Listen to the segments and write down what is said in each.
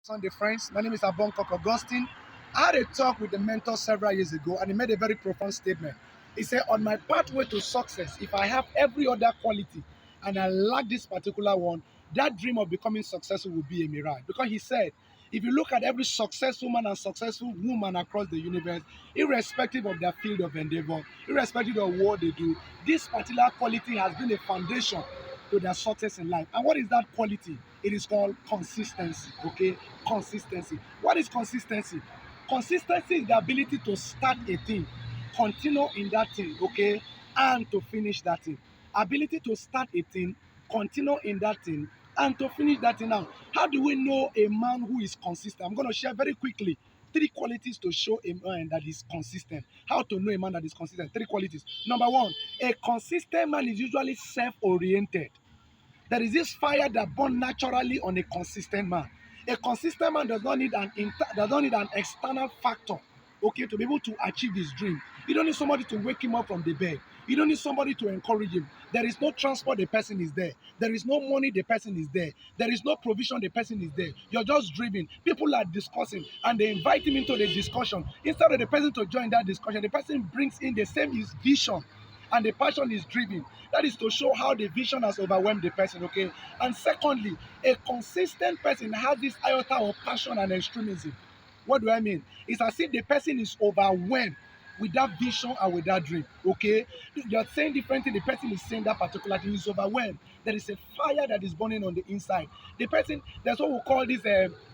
Sunday friends. My name is Abonkok Augustine. I had a talk with the mentor several years ago and he made a very profound statement. He said, on my pathway to success, if I have every other quality and I lack this particular one, that dream of becoming successful will be a mirage. Because he said, if you look at every successful man and successful woman across the universe, irrespective of their field of endeavor, irrespective of what they do, this particular quality has been a foundation to their success in life. And what is that quality? It is called consistency. Okay, consistency. What is consistency? Consistency is the ability to start a thing, continue in that thing, okay, and to finish that thing. Ability to start a thing, continue in that thing, and to finish that thing. Now, how do we know a man who is consistent? I'm going to share very quickly three qualities to show a man that is consistent. How to know a man that is consistent? Three qualities. Number one, a consistent man is usually self-oriented. There is this fire that burns naturally on a consistent man. A consistent man does not need an external factor, okay, to be able to achieve his dream. You don't need somebody to wake him up from the bed. You don't need somebody to encourage him. There is no transport, the person is there. There is no money, the person is there. There is no provision, the person is there. You're just dreaming. People are discussing and they invite him into the discussion. Instead of the person to join that discussion, the person brings in the same his vision and the passion is driven. That is to show how the vision has overwhelmed the person, okay? And secondly, a consistent person has this iota of passion and extremism. What do I mean? It's as if the person is overwhelmed with that vision and with that dream, okay? You're saying different thing, the person is saying that particular thing, is overwhelmed. There is a fire that is burning on the inside. The person, that's what we call this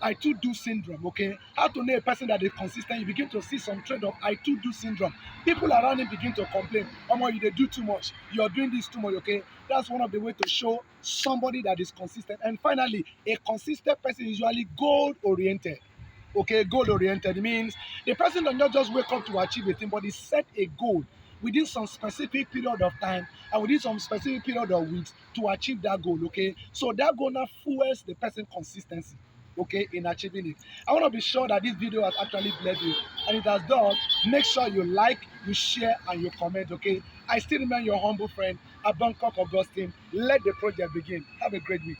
I too do syndrome, okay? How to know a person that is consistent, you begin to see some trend of I too do syndrome. People around him begin to complain, oh, you they do too much, you're doing this too much, okay? That's one of the ways to show somebody that is consistent. And finally, a consistent person is usually goal oriented. Okay, goal oriented means the person does not just wake up to achieve a thing, but he set a goal within some specific period of time and within some specific period of weeks to achieve that goal. Okay, so that goal now fuels the person consistency, okay, in achieving it. I want to be sure that this video has actually blessed you, and it has done. Make sure you like, you share, and you comment. Okay, I still remain your humble friend, Abankok Augustine. Let the project begin. Have a great week.